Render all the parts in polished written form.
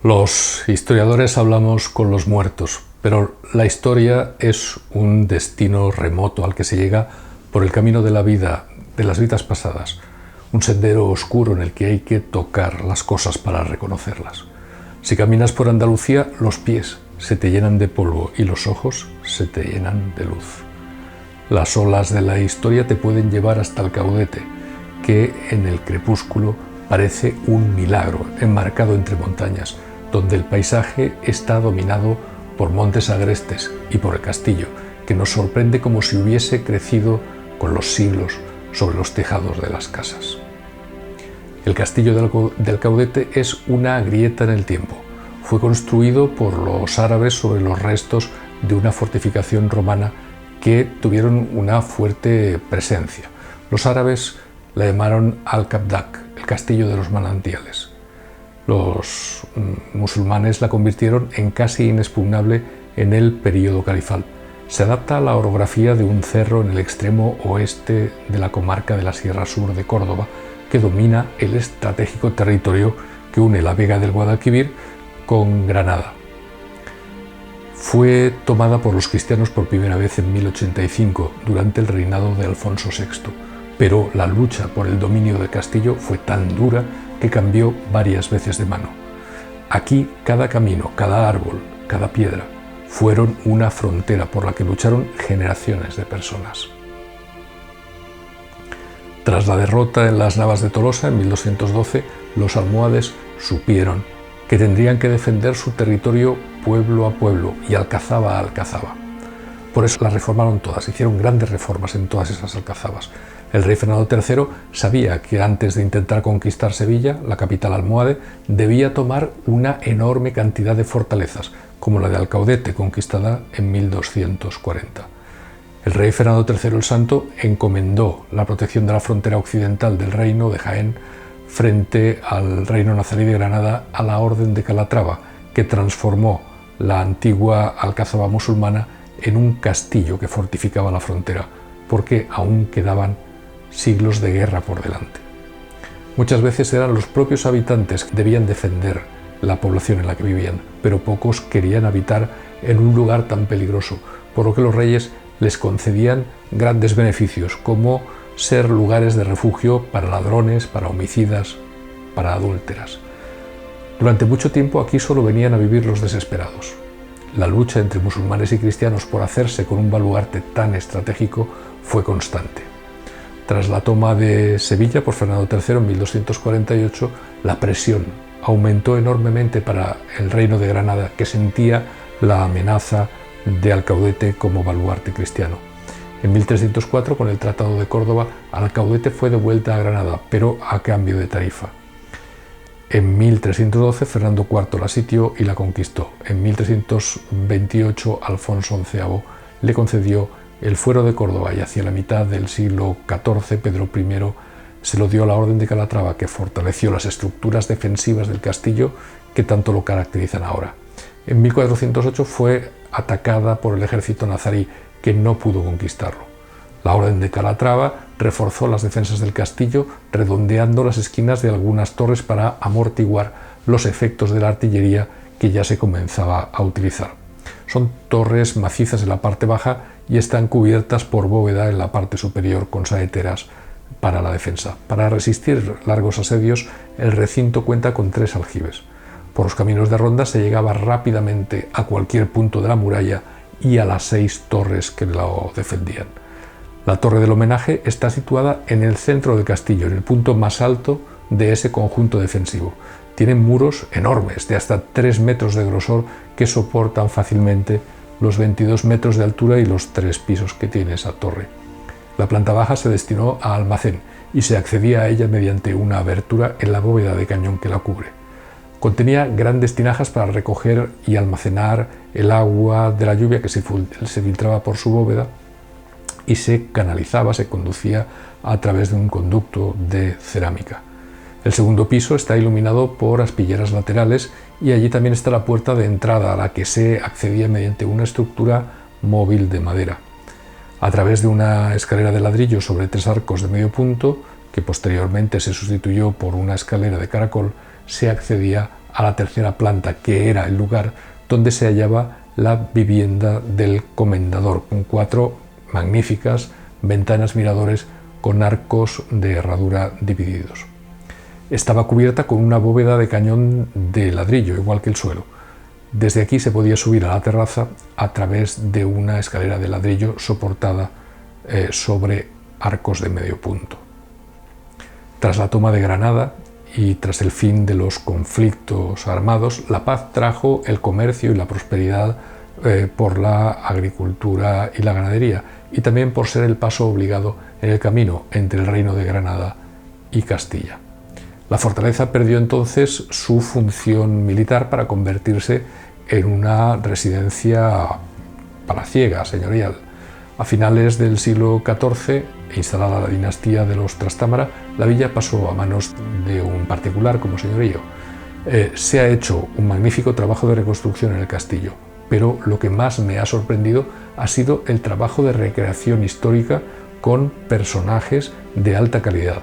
Los historiadores hablamos con los muertos, pero la historia es un destino remoto al que se llega por el camino de la vida, de las vidas pasadas, un sendero oscuro en el que hay que tocar las cosas para reconocerlas. Si caminas por Andalucía, los pies se te llenan de polvo y los ojos se te llenan de luz. Las olas de la historia te pueden llevar hasta el Caudete, que en el crepúsculo parece un milagro enmarcado entre montañas, donde el paisaje está dominado por montes agrestes y por el castillo, que nos sorprende como si hubiese crecido con los siglos sobre los tejados de las casas. El castillo del Caudete es una grieta en el tiempo. Fue construido por los árabes sobre los restos de una fortificación romana que tuvieron una fuerte presencia. Los árabes la llamaron Al-Kabdak, el castillo de los manantiales. Los musulmanes la convirtieron en casi inexpugnable en el período califal. Se adapta a la orografía de un cerro en el extremo oeste de la comarca de la Sierra Sur de Córdoba, que domina el estratégico territorio que une la Vega del Guadalquivir con Granada. Fue tomada por los cristianos por primera vez en 1085, durante el reinado de Alfonso VI, pero la lucha por el dominio del castillo fue tan dura que cambió varias veces de mano. Aquí cada camino, cada árbol, cada piedra fueron una frontera por la que lucharon generaciones de personas. Tras la derrota en las Navas de Tolosa en 1212, los almohades supieron que tendrían que defender su territorio pueblo a pueblo y alcazaba a alcazaba. Por eso las reformaron todas, hicieron grandes reformas en todas esas alcazabas. El rey Fernando III sabía que antes de intentar conquistar Sevilla, la capital almohade, debía tomar una enorme cantidad de fortalezas, como la de Alcaudete, conquistada en 1240. El rey Fernando III el Santo encomendó la protección de la frontera occidental del reino de Jaén frente al reino nazarí de Granada a la Orden de Calatrava, que transformó la antigua alcázaba musulmana en un castillo que fortificaba la frontera, porque aún quedaban siglos de guerra por delante. Muchas veces eran los propios habitantes que debían defender la población en la que vivían, pero pocos querían habitar en un lugar tan peligroso, por lo que los reyes les concedían grandes beneficios, como ser lugares de refugio para ladrones, para homicidas, para adúlteras. Durante mucho tiempo aquí solo venían a vivir los desesperados. La lucha entre musulmanes y cristianos por hacerse con un baluarte tan estratégico fue constante. Tras la toma de Sevilla por Fernando III en 1248, la presión aumentó enormemente para el reino de Granada, que sentía la amenaza de Alcaudete como baluarte cristiano. En 1304, con el Tratado de Córdoba, Alcaudete fue devuelta a Granada, pero a cambio de tarifa. En 1312, Fernando IV la sitió y la conquistó. En 1328, Alfonso XI le concedió el fuero de Córdoba y hacia la mitad del siglo XIV, Pedro I se lo dio a la Orden de Calatrava, que fortaleció las estructuras defensivas del castillo que tanto lo caracterizan ahora. En 1408 fue atacada por el ejército nazarí, que no pudo conquistarlo. La Orden de Calatrava reforzó las defensas del castillo, redondeando las esquinas de algunas torres para amortiguar los efectos de la artillería que ya se comenzaba a utilizar. Son torres macizas en la parte baja y están cubiertas por bóveda en la parte superior con saeteras para la defensa. Para resistir largos asedios, el recinto cuenta con 3 aljibes. Por los caminos de ronda se llegaba rápidamente a cualquier punto de la muralla y a las 6 torres que lo defendían. La torre del homenaje está situada en el centro del castillo, en el punto más alto de ese conjunto defensivo. Tiene muros enormes, de hasta 3 metros de grosor, que soportan fácilmente los 22 metros de altura y los 3 pisos que tiene esa torre. La planta baja se destinó a almacén y se accedía a ella mediante una abertura en la bóveda de cañón que la cubre. Contenía grandes tinajas para recoger y almacenar el agua de la lluvia que se filtraba por su bóveda y se canalizaba, se conducía a través de un conducto de cerámica. El segundo piso está iluminado por aspilleras laterales y allí también está la puerta de entrada, a la que se accedía mediante una estructura móvil de madera. A través de una escalera de ladrillo sobre 3 arcos de medio punto, que posteriormente se sustituyó por una escalera de caracol, se accedía a la tercera planta, que era el lugar donde se hallaba la vivienda del comendador, con 4 magníficas ventanas miradores con arcos de herradura divididos. Estaba cubierta con una bóveda de cañón de ladrillo, igual que el suelo. Desde aquí se podía subir a la terraza a través de una escalera de ladrillo soportada sobre arcos de medio punto. Tras la toma de Granada y tras el fin de los conflictos armados, la paz trajo el comercio y la prosperidad por la agricultura y la ganadería, y también por ser el paso obligado en el camino entre el reino de Granada y Castilla. La fortaleza perdió entonces su función militar para convertirse en una residencia palaciega, señorial. A finales del siglo XIV, instalada la dinastía de los Trastámara, la villa pasó a manos de un particular como señorío. Se ha hecho un magnífico trabajo de reconstrucción en el castillo, pero lo que más me ha sorprendido ha sido el trabajo de recreación histórica con personajes de alta calidad.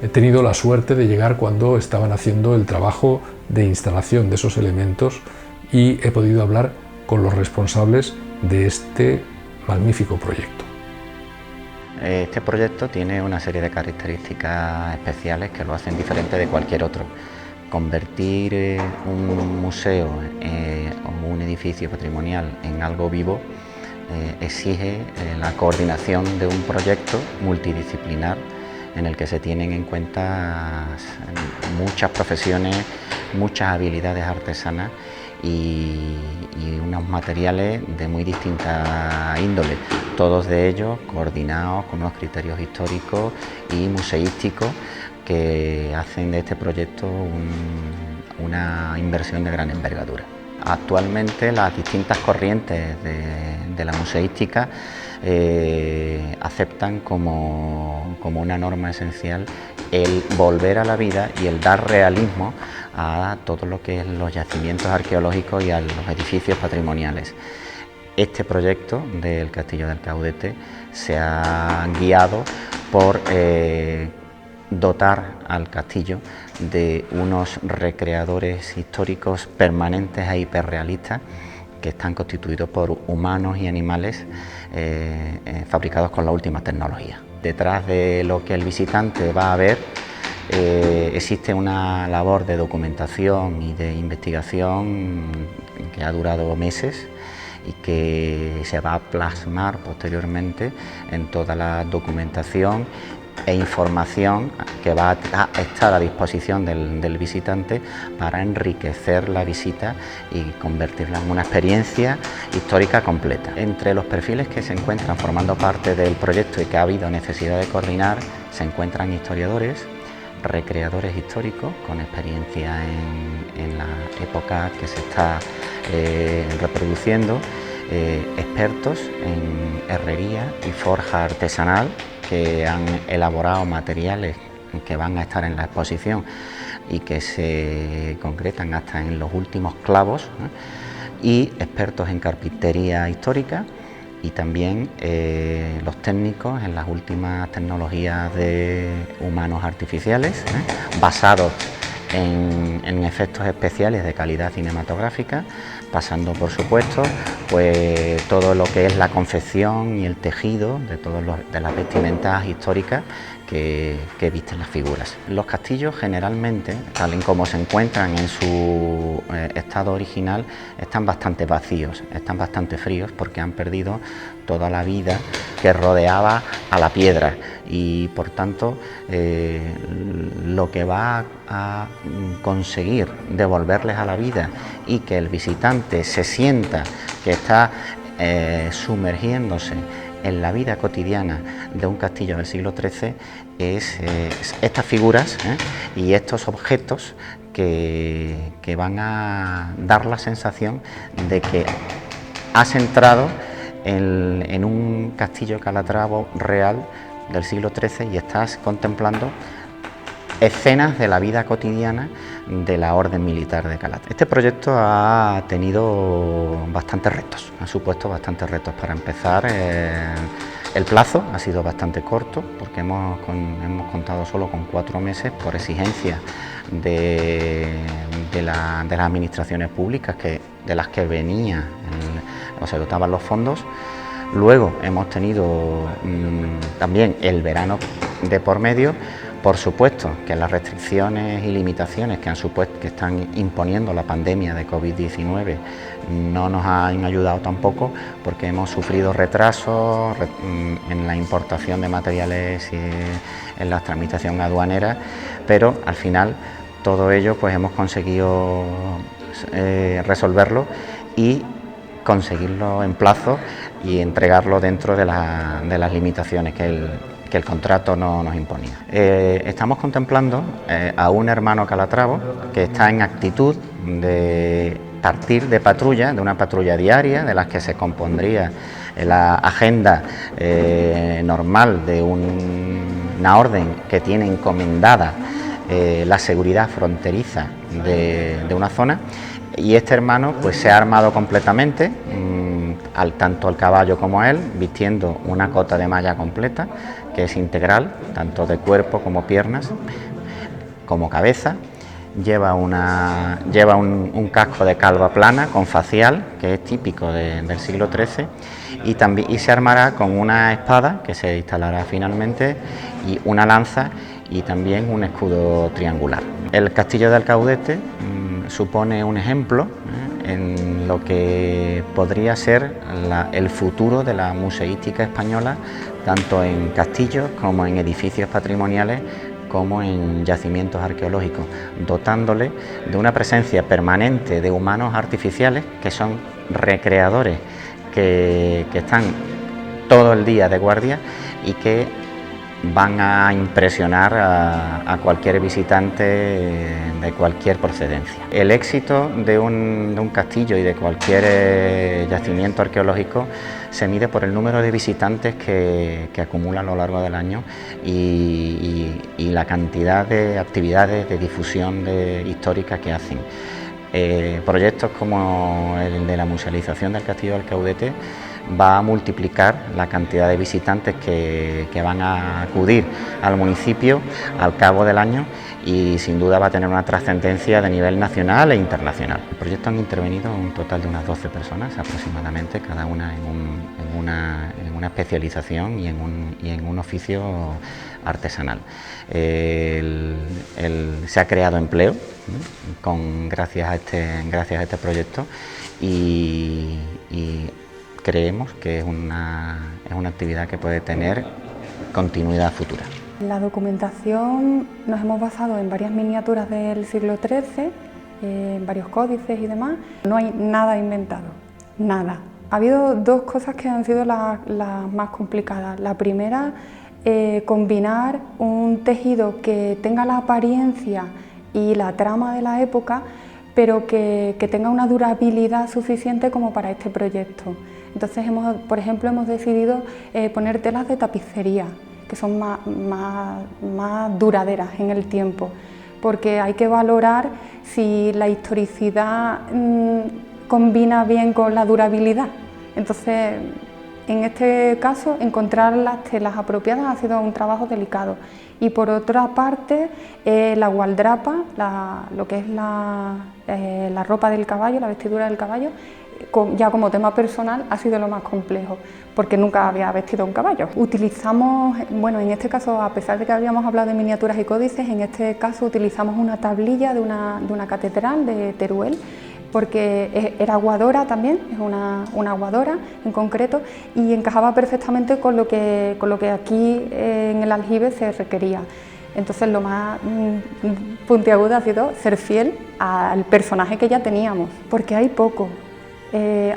He tenido la suerte de llegar cuando estaban haciendo el trabajo de instalación de esos elementos y he podido hablar con los responsables de este magnífico proyecto. Este proyecto tiene una serie de características especiales que lo hacen diferente de cualquier otro. Convertir un museo o un edificio patrimonial en algo vivo exige la coordinación de un proyecto multidisciplinar en el que se tienen en cuenta muchas profesiones, muchas habilidades artesanas y unos materiales de muy distinta índole, todos de ellos coordinados con unos criterios históricos y museísticos que hacen de este proyecto una inversión de gran envergadura. Actualmente las distintas corrientes de la museística aceptan como una norma esencial el volver a la vida y el dar realismo a todo lo que es los yacimientos arqueológicos y a los edificios patrimoniales. Este proyecto del Castillo del Caudete se ha guiado por dotar al castillo de unos recreadores históricos permanentes e hiperrealistas que están constituidos por humanos y animales fabricados con la última tecnología. Detrás de lo que el visitante va a ver existe una labor de documentación y de investigación que ha durado meses y que se va a plasmar posteriormente en toda la documentación e información que va a estar a disposición del visitante para enriquecer la visita y convertirla en una experiencia histórica completa. Entre los perfiles que se encuentran formando parte del proyecto y que ha habido necesidad de coordinar se encuentran historiadores, recreadores históricos con experiencia en la época que se está reproduciendo, expertos en herrería y forja artesanal que han elaborado materiales que van a estar en la exposición y que se concretan hasta en los últimos clavos, y expertos en carpintería histórica y también los técnicos en las últimas tecnologías de humanos artificiales, basados en efectos especiales de calidad cinematográfica, pasando por supuesto pues todo lo que es la confección y el tejido de las vestimentas históricas que visten las figuras. Los castillos generalmente, tal y como se encuentran en su estado original, están bastante vacíos, están bastante fríos porque han perdido toda la vida que rodeaba a la piedra y por tanto lo que va a conseguir devolverles a la vida y que el visitante se sienta que está sumergiéndose en la vida cotidiana de un castillo del siglo XIII es estas figuras y estos objetos que van a dar la sensación de que has entrado en un castillo calatravo real del siglo XIII y estás contemplando escenas de la vida cotidiana de la orden militar de Calatrava. Este proyecto ha tenido bastantes retos, ha supuesto bastantes retos. Para empezar, el plazo ha sido bastante corto porque hemos contado solo con 4 meses por exigencia de las administraciones públicas de las que venía o se dotaban los fondos. Luego hemos tenido también el verano de por medio. Por supuesto que las restricciones y limitaciones que están imponiendo la pandemia de COVID-19 no nos han ayudado tampoco, porque hemos sufrido retrasos en la importación de materiales y en la tramitación aduanera, pero al final todo ello pues hemos conseguido resolverlo y conseguirlo en plazo y entregarlo dentro de las limitaciones que el contrato no nos imponía. Estamos contemplando a un hermano Calatravo que está en actitud de partir de patrulla, de una patrulla diaria, de las que se compondría la agenda normal de una orden que tiene encomendada la seguridad fronteriza de una zona, y este hermano pues se ha armado completamente, tanto al caballo como a él, vistiendo una cota de malla completa, que es integral, tanto de cuerpo como piernas, como cabeza. Lleva un casco de calva plana con facial, que es típico del siglo XIII, y se armará con una espada, que se instalará finalmente, y una lanza y también un escudo triangular. El castillo de Alcaudete supone un ejemplo en lo que podría ser el futuro de la museística española, tanto en castillos como en edificios patrimoniales, como en yacimientos arqueológicos, dotándole de una presencia permanente de humanos artificiales, que son recreadores que están todo el día de guardia y que van a impresionar a cualquier visitante de cualquier procedencia. El éxito de un castillo y de cualquier yacimiento arqueológico se mide por el número de visitantes que acumulan a lo largo del año y la cantidad de actividades de difusión histórica que hacen. Proyectos como el de la musealización del Castillo de Alcaudete va a multiplicar la cantidad de visitantes que van a acudir al municipio al cabo del año, y sin duda va a tener una trascendencia de nivel nacional e internacional. El proyecto han intervenido un total de unas 12 personas aproximadamente, cada una en una especialización y en un oficio artesanal. Se ha creado empleo gracias a este proyecto, y creemos que es una actividad que puede tener continuidad futura. La documentación nos hemos basado en varias miniaturas del siglo XIII, en varios códices y demás. No hay nada inventado, nada. Ha habido dos cosas que han sido las más complicadas. La primera, combinar un tejido que tenga la apariencia y la trama de la época, pero que tenga una durabilidad suficiente como para este proyecto. Entonces, por ejemplo, hemos decidido poner telas de tapicería, que son más duraderas en el tiempo, porque hay que valorar si la historicidad combina bien con la durabilidad. Entonces, en este caso, encontrar las telas apropiadas ha sido un trabajo delicado. Y por otra parte, la gualdrapa, lo que es la ropa del caballo, la vestidura del caballo, ya como tema personal ha sido lo más complejo, porque nunca había vestido un caballo. Utilizamos, bueno, en este caso, a pesar de que habíamos hablado de miniaturas y códices, en este caso utilizamos una tablilla de una catedral de Teruel, porque era aguadora también, es una aguadora en concreto, y encajaba perfectamente con lo que aquí en el aljibe se requería. Entonces, lo más puntiagudo ha sido ser fiel al personaje que ya teníamos, porque hay poco.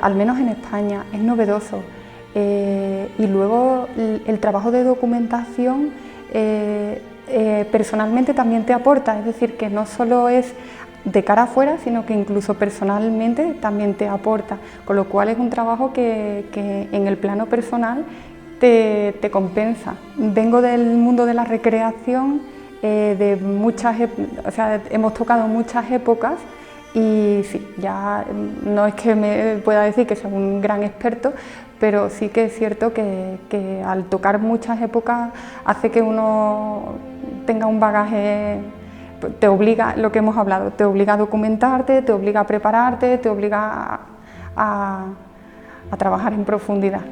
Al menos en España, es novedoso. Y luego el trabajo de documentación personalmente también te aporta, es decir, que no solo es de cara afuera, sino que incluso personalmente también te aporta, con lo cual es un trabajo que en el plano personal te compensa. Vengo del mundo de la recreación, hemos tocado muchas épocas. Y sí, ya no es que me pueda decir que soy un gran experto, pero sí que es cierto que al tocar muchas épocas hace que uno tenga un bagaje te obliga, lo que hemos hablado, te obliga a documentarte, te obliga a prepararte, te obliga a trabajar en profundidad.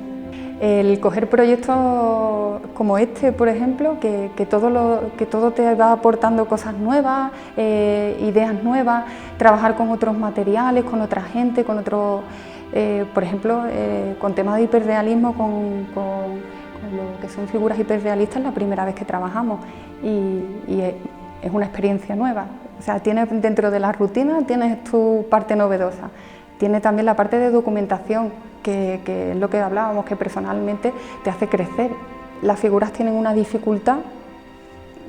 El coger proyectos como este, por ejemplo, que todo te va aportando cosas nuevas, ideas nuevas, trabajar con otros materiales, con otra gente, con otros, por ejemplo, con temas de hiperrealismo, con lo que son figuras hiperrealistas, es la primera vez que trabajamos y es una experiencia nueva. O sea, tienes dentro de la rutina, tienes tu parte novedosa, tiene también la parte de documentación, que es lo que hablábamos, que personalmente te hace crecer. Las figuras tienen una dificultad,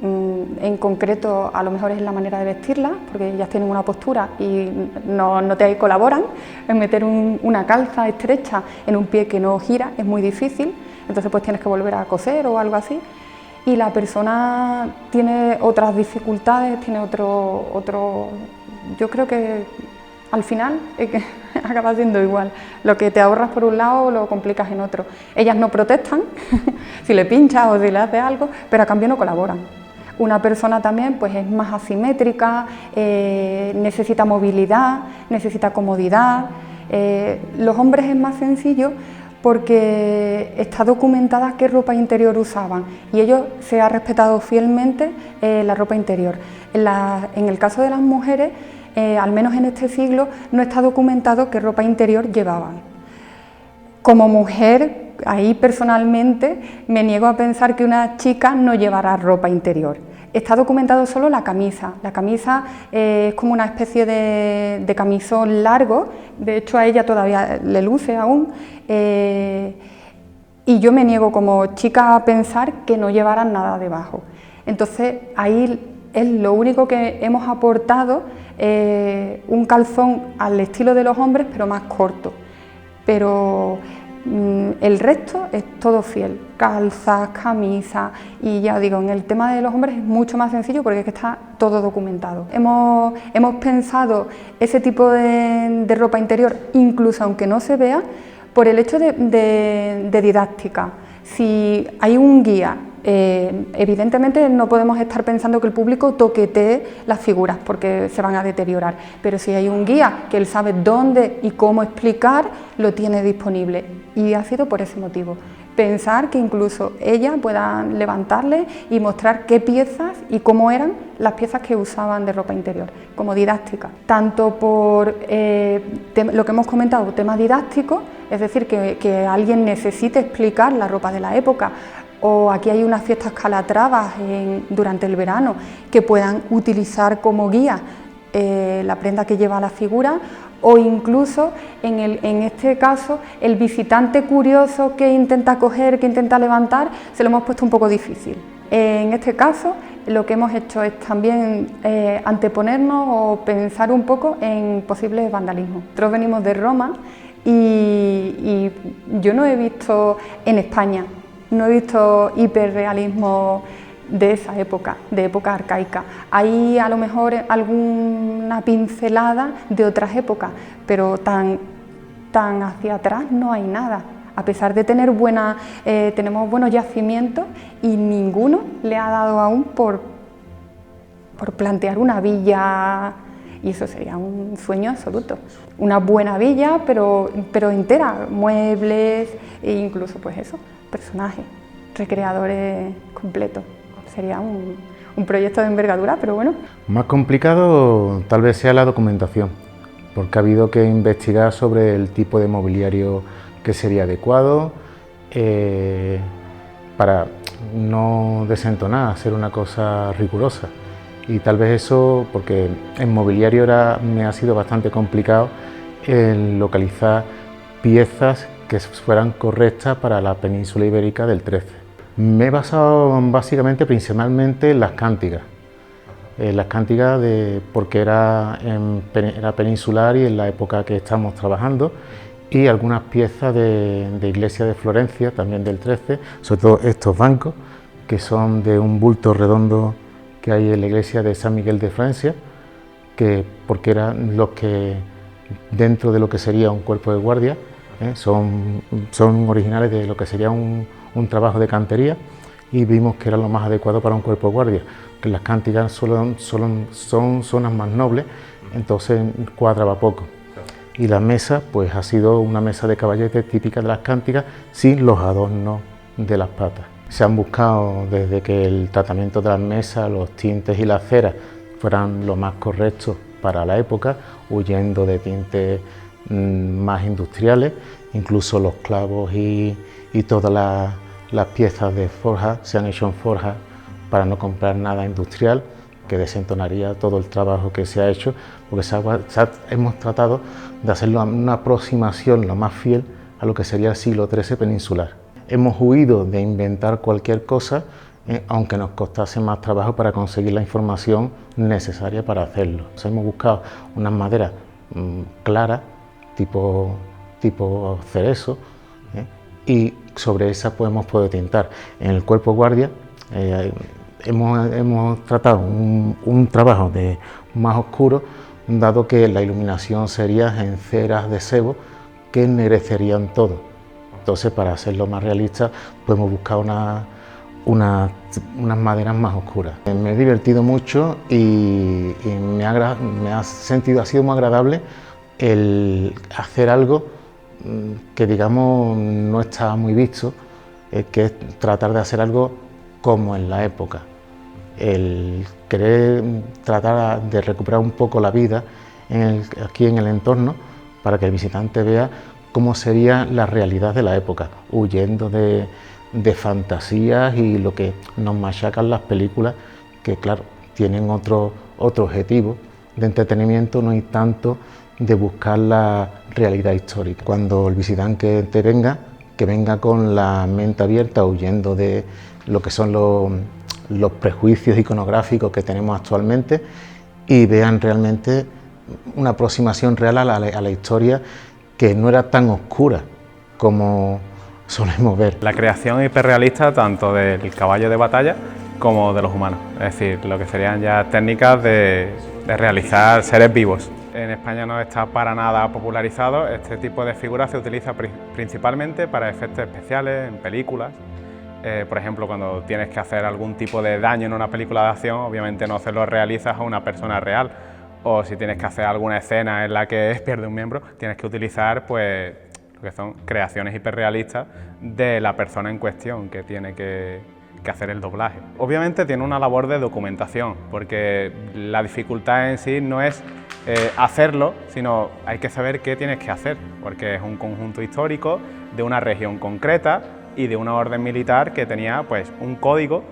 en concreto a lo mejor es la manera de vestirlas, porque ellas tienen una postura y no te colaboran. En meter una calza estrecha en un pie que no gira es muy difícil, entonces pues tienes que volver a coser o algo así. Y la persona tiene otras dificultades, tiene otro. Yo creo que al final acaba siendo igual. Lo que te ahorras por un lado lo complicas en otro. Ellas no protestan si le pinchas o si le haces algo, pero a cambio no colaboran. Una persona también pues es más asimétrica, necesita movilidad, necesita comodidad. Los hombres es más sencillo porque está documentada qué ropa interior usaban y ellos se ha respetado fielmente la ropa interior. En el caso de las mujeres, al menos en este siglo, no está documentado qué ropa interior llevaban. Como mujer, ahí personalmente me niego a pensar que una chica no llevará ropa interior. Está documentado solo la camisa. La camisa es como una especie de camisón largo, de hecho a ella todavía le luce aún, y yo me niego como chica a pensar que no llevaran nada debajo. Entonces ahí es lo único que hemos aportado, un calzón al estilo de los hombres, pero más corto. Pero el resto es todo fiel, calzas, camisas, y ya digo, en el tema de los hombres es mucho más sencillo porque es que está todo documentado. Hemos pensado ese tipo de ropa interior, incluso aunque no se vea, por el hecho de didáctica. Si hay un guía, evidentemente no podemos estar pensando que el público toquetee las figuras porque se van a deteriorar, pero si hay un guía que él sabe dónde y cómo explicar, lo tiene disponible, y ha sido por ese motivo. Pensar que incluso ella pueda levantarle y mostrar qué piezas y cómo eran las piezas que usaban de ropa interior, como didáctica. Tanto por lo que hemos comentado, tema didáctico, es decir, que alguien necesite explicar la ropa de la época, o aquí hay unas fiestas calatravas durante el verano que puedan utilizar como guía la prenda que lleva la figura, o incluso en este caso el visitante curioso que intenta coger, que intenta levantar, se lo hemos puesto un poco difícil. En este caso lo que hemos hecho es también anteponernos o pensar un poco en posibles vandalismos. Nosotros venimos de Roma y yo no he visto en España, no he visto hiperrealismo de esa época, de época arcaica. Hay a lo mejor alguna pincelada de otras épocas, pero tan hacia atrás no hay nada. A pesar de tener tenemos buenos yacimientos y ninguno le ha dado aún por plantear una villa, y eso sería un sueño absoluto. Una buena villa, pero entera, muebles e incluso pues eso, personajes, recreadores completos. Sería un proyecto de envergadura, pero bueno. Más complicado tal vez sea la documentación, porque ha habido que investigar sobre el tipo de mobiliario que sería adecuado para no desentonar, hacer una cosa rigurosa. Y tal vez eso, porque en mobiliario me ha sido bastante complicado el localizar piezas que fueran correctas para la península ibérica del XIII. Me he basado básicamente, principalmente en las cántigas. Porque era peninsular y en la época que estamos trabajando, y algunas piezas de iglesia de Florencia, también del XIII, sobre todo estos bancos, que son de un bulto redondo que hay en la iglesia de San Miguel de Francia, porque eran los que, dentro de lo que sería un cuerpo de guardia, son originales de lo que sería un trabajo de cantería, y vimos que era lo más adecuado para un cuerpo guardia, que las cánticas son zonas más nobles, entonces cuadraba poco. Y la mesa pues ha sido una mesa de caballete típica de las cánticas sin los adornos de las patas. Se han buscado desde que el tratamiento de las mesas, los tintes y las ceras fueran lo más correctos para la época, huyendo de tintes más industriales, incluso los clavos y todas las piezas de forja se han hecho en forja para no comprar nada industrial, que desentonaría todo el trabajo que se ha hecho, porque hemos tratado de hacerlo una aproximación lo más fiel a lo que sería el siglo XIII peninsular. Hemos huido de inventar cualquier cosa, aunque nos costase más trabajo para conseguir la información necesaria para hacerlo. O sea, hemos buscado unas maderas claras, tipo cerezo, y sobre esas pues hemos podido tintar. En el cuerpo guardia hemos tratado un trabajo más oscuro, dado que la iluminación sería en ceras de sebo que ennegrecerían todo. Entonces, para hacerlo más realista, pues hemos buscado unas maderas más oscuras. Me he divertido mucho y ha sido muy agradable el hacer algo que, digamos, no está muy visto, que es tratar de hacer algo como en la época. El querer tratar de recuperar un poco la vida aquí en el entorno, para que el visitante vea cómo sería la realidad de la época, huyendo de fantasías y lo que nos machacan las películas, que claro, tienen otro objetivo de entretenimiento, no hay tanto de buscar la realidad histórica. Cuando el visitante venga, que venga con la mente abierta, huyendo de lo que son los prejuicios iconográficos que tenemos actualmente, y vean realmente una aproximación real a la historia, que no era tan oscura como solemos ver. La creación hiperrealista tanto del caballo de batalla como de los humanos, es decir, lo que serían ya técnicas de realizar seres vivos. En España no está para nada popularizado, este tipo de figuras se utiliza principalmente para efectos especiales en películas. Por ejemplo, cuando tienes que hacer algún tipo de daño en una película de acción, obviamente no se lo realizas a una persona real, o si tienes que hacer alguna escena en la que pierde un miembro, tienes que utilizar pues lo que son creaciones hiperrealistas de la persona en cuestión que tiene que hacer el doblaje. Obviamente tiene una labor de documentación, porque la dificultad en sí no es hacerlo, sino hay que saber qué tienes que hacer, porque es un conjunto histórico de una región concreta y de una orden militar que tenía pues un código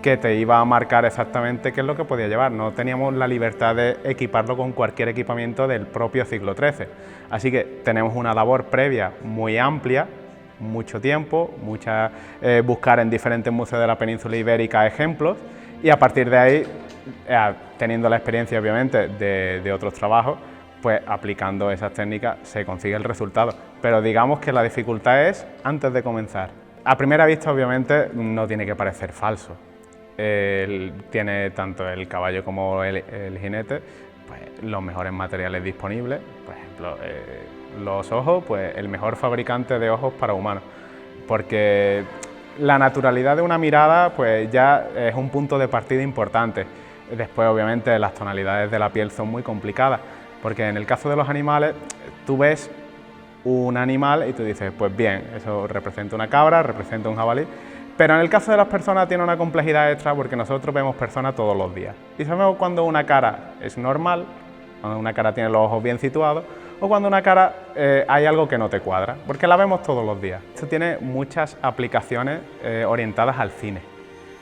que te iba a marcar exactamente qué es lo que podía llevar. No teníamos la libertad de equiparlo con cualquier equipamiento del propio siglo XIII. Así que tenemos una labor previa muy amplia, mucho tiempo, buscar en diferentes museos de la península ibérica ejemplos, y a partir de ahí, teniendo la experiencia obviamente de otros trabajos, pues aplicando esas técnicas se consigue el resultado. Pero digamos que la dificultad es antes de comenzar. A primera vista obviamente no tiene que parecer falso. Tiene tanto el caballo como el jinete pues, los mejores materiales disponibles. Por ejemplo, los ojos, pues el mejor fabricante de ojos para humanos, porque la naturalidad de una mirada pues ya es un punto de partida importante. Después obviamente las tonalidades de la piel son muy complicadas, porque en el caso de los animales tú ves un animal y tú dices, pues bien, eso representa una cabra, representa un jabalí. Pero en el caso de las personas tiene una complejidad extra, porque nosotros vemos personas todos los días y sabemos cuando una cara es normal, cuando una cara tiene los ojos bien situados, o cuando una cara hay algo que no te cuadra, porque la vemos todos los días. Esto tiene muchas aplicaciones orientadas al cine.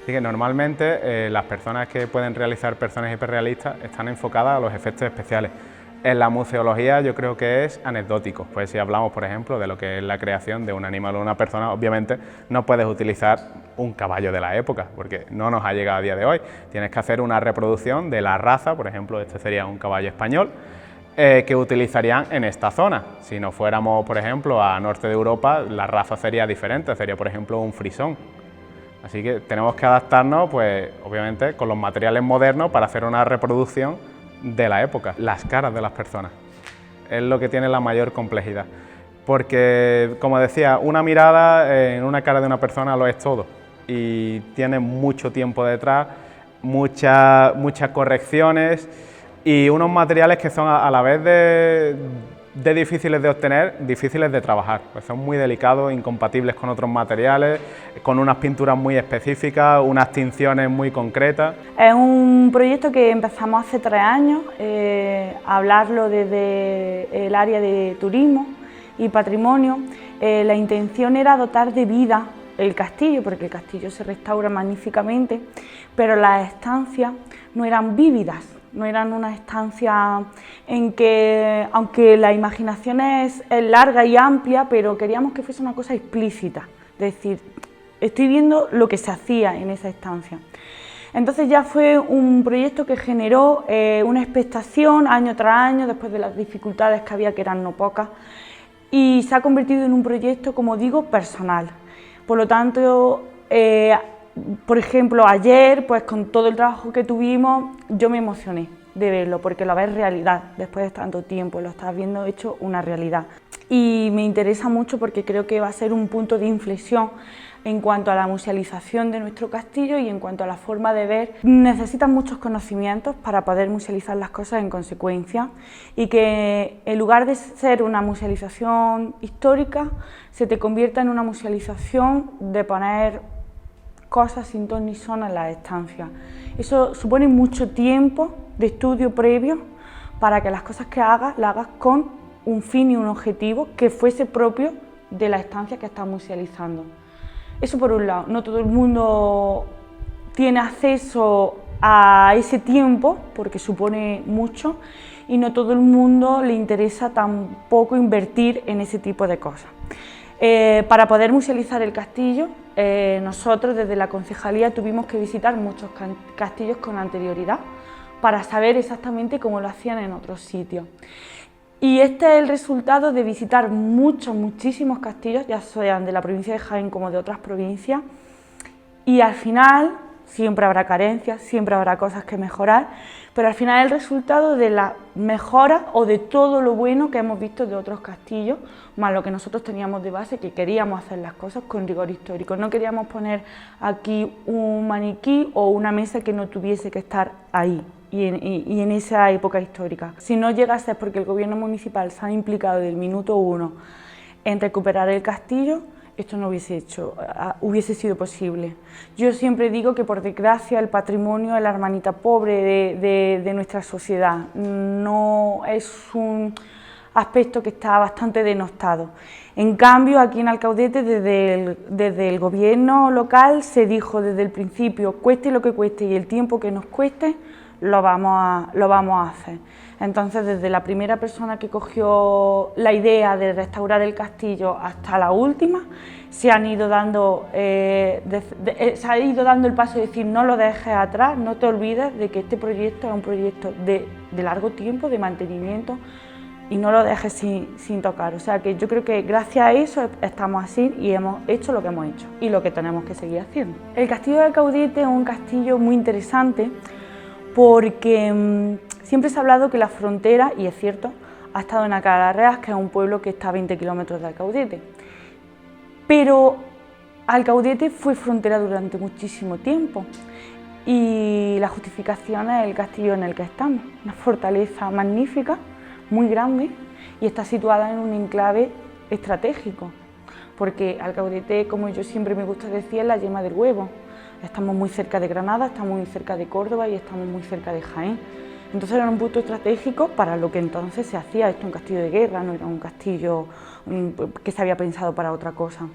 Así que normalmente las personas que pueden realizar personas hiperrealistas están enfocadas a los efectos especiales. En la museología yo creo que es anecdótico, pues si hablamos por ejemplo de lo que es la creación de un animal o una persona, obviamente no puedes utilizar un caballo de la época, porque no nos ha llegado a día de hoy. Tienes que hacer una reproducción de la raza, por ejemplo este sería un caballo español, que utilizarían en esta zona. Si nos fuéramos por ejemplo a norte de Europa, la raza sería diferente, sería por ejemplo un frisón. Así que tenemos que adaptarnos pues obviamente con los materiales modernos para hacer una reproducción de la época. Las caras de las personas es lo que tiene la mayor complejidad, porque como decía, una mirada en una cara de una persona lo es todo. y tiene mucho tiempo detrás, muchas correcciones y unos materiales que son a la vez de difíciles de obtener, difíciles de trabajar, pues son muy delicados, incompatibles con otros materiales, con unas pinturas muy específicas, unas tinciones muy concretas. Es un proyecto que empezamos hace 3 años, a hablarlo desde el área de turismo y patrimonio. La intención era dotar de vida el castillo, porque el castillo se restaura magníficamente, pero las estancias no eran vívidas, no eran una estancia en que, aunque la imaginación es larga y amplia, pero queríamos que fuese una cosa explícita, es decir, estoy viendo lo que se hacía en esa estancia. Entonces ya fue un proyecto que generó una expectación año tras año, después de las dificultades que había, que eran no pocas, y se ha convertido en un proyecto, como digo, personal. Por lo tanto, por ejemplo, ayer, pues con todo el trabajo que tuvimos, yo me emocioné de verlo, porque lo ves realidad, después de tanto tiempo, lo estás viendo hecho una realidad. Y me interesa mucho porque creo que va a ser un punto de inflexión en cuanto a la musealización de nuestro castillo y en cuanto a la forma de ver. Necesitas muchos conocimientos para poder musealizar las cosas en consecuencia, y que en lugar de ser una musealización histórica, se te convierta en una musealización de poner cosas sin ton ni son en las estancias. Eso supone mucho tiempo de estudio previo para que las cosas que hagas, las hagas con un fin y un objetivo que fuese propio de la estancia que estás musealizando. Eso por un lado. No todo el mundo tiene acceso a ese tiempo, porque supone mucho, y no todo el mundo le interesa tampoco invertir en ese tipo de cosas. Para poder musealizar el castillo, nosotros desde la concejalía tuvimos que visitar muchos castillos con anterioridad para saber exactamente cómo lo hacían en otros sitios. Y este es el resultado de visitar muchísimos castillos, ya sean de la provincia de Jaén como de otras provincias, y al final siempre habrá carencias, siempre habrá cosas que mejorar, pero al final el resultado de la mejora o de todo lo bueno que hemos visto de otros castillos, más lo que nosotros teníamos de base, que queríamos hacer las cosas con rigor histórico. No queríamos poner aquí un maniquí o una mesa que no tuviese que estar ahí y en esa época histórica. Si no llega a ser porque el gobierno municipal se ha implicado desde el minuto 1 en recuperar el castillo, esto no hubiese sido posible. Yo siempre digo que, por desgracia, el patrimonio es la hermanita pobre de nuestra sociedad. No es un aspecto que está bastante denostado. En cambio, aquí en Alcaudete, desde el gobierno local, se dijo desde el principio, cueste lo que cueste y el tiempo que nos cueste, lo vamos a hacer. Entonces, desde la primera persona que cogió la idea de restaurar el castillo hasta la última, se ha ido dando el paso de decir: no lo dejes atrás, no te olvides de que este proyecto es un proyecto de largo tiempo, de mantenimiento, y no lo dejes sin tocar. O sea que yo creo que gracias a eso estamos así y hemos hecho lo que hemos hecho y lo que tenemos que seguir haciendo. El castillo de Alcaudete es un castillo muy interesante porque siempre se ha hablado que la frontera, y es cierto, ha estado en Alcalarreas, que es un pueblo que está a 20 kilómetros de Alcaudete. Pero Alcaudete fue frontera durante muchísimo tiempo y la justificación es el castillo en el que estamos, una fortaleza magnífica, muy grande, y está situada en un enclave estratégico, porque Alcaudete, como yo siempre me gusta decir, es la yema del huevo. Estamos muy cerca de Granada, estamos muy cerca de Córdoba y estamos muy cerca de Jaén. Entonces era un punto estratégico para lo que entonces se hacía. Esto es un castillo de guerra, no era un castillo que se había pensado para otra cosa.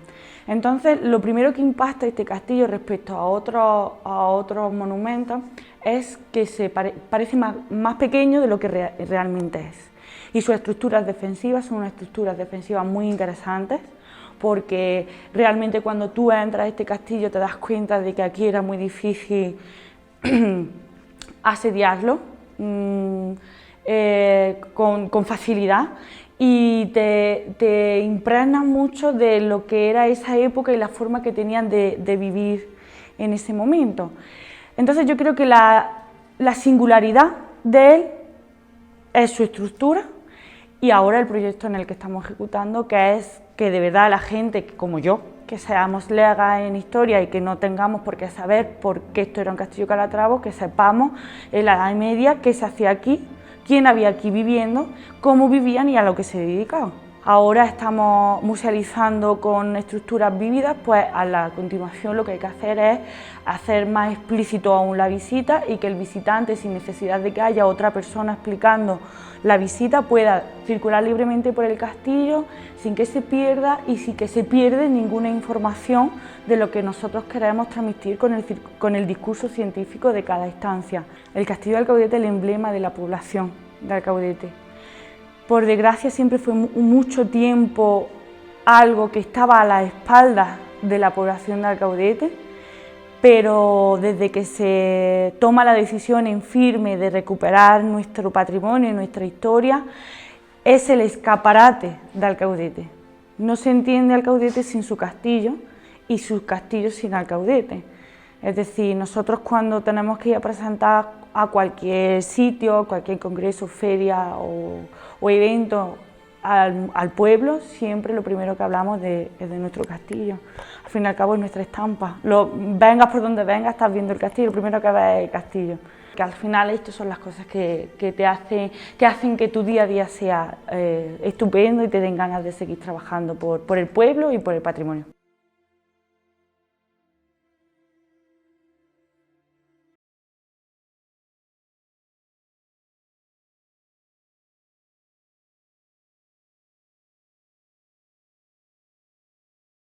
Entonces, lo primero que impacta este castillo respecto a otros monumentos es que parece más pequeño de lo que realmente es. Y sus estructuras defensivas son unas estructuras defensivas muy interesantes, porque realmente cuando tú entras a este castillo te das cuenta de que aquí era muy difícil asediarlo con facilidad, y te impregna mucho de lo que era esa época y la forma que tenían de vivir en ese momento. Entonces yo creo que la singularidad de él es su estructura, y ahora el proyecto en el que estamos ejecutando, que es que de verdad la gente como yo, que seamos legas en historia y que no tengamos por qué saber por qué esto era un castillo Calatrava, que sepamos en la Edad Media qué se hacía aquí, quién había aquí viviendo, cómo vivían y a lo que se dedicaban. Ahora estamos musealizando con estructuras vívidas, pues a la continuación lo que hay que hacer es hacer más explícito aún la visita y que el visitante, sin necesidad de que haya otra persona explicando la visita, pueda circular libremente por el castillo sin que se pierda y sin que se pierda ninguna información de lo que nosotros queremos transmitir con el discurso científico de cada estancia. El castillo de Alcaudete es el emblema de la población de Alcaudete. Por desgracia siempre fue mucho tiempo algo que estaba a la espalda de la población de Alcaudete, pero desde que se toma la decisión en firme de recuperar nuestro patrimonio y nuestra historia, es el escaparate de Alcaudete. No se entiende Alcaudete sin su castillo y sus castillos sin Alcaudete. Es decir, nosotros cuando tenemos que ir a presentar a cualquier sitio, cualquier congreso, feria o evento al pueblo, siempre lo primero que hablamos es de nuestro castillo. Al fin y al cabo es nuestra estampa. Vengas por donde vengas, estás viendo el castillo, lo primero que ves es el castillo. Que al final estas son las cosas que hacen que tu día a día sea estupendo y te den ganas de seguir trabajando por el pueblo y por el patrimonio.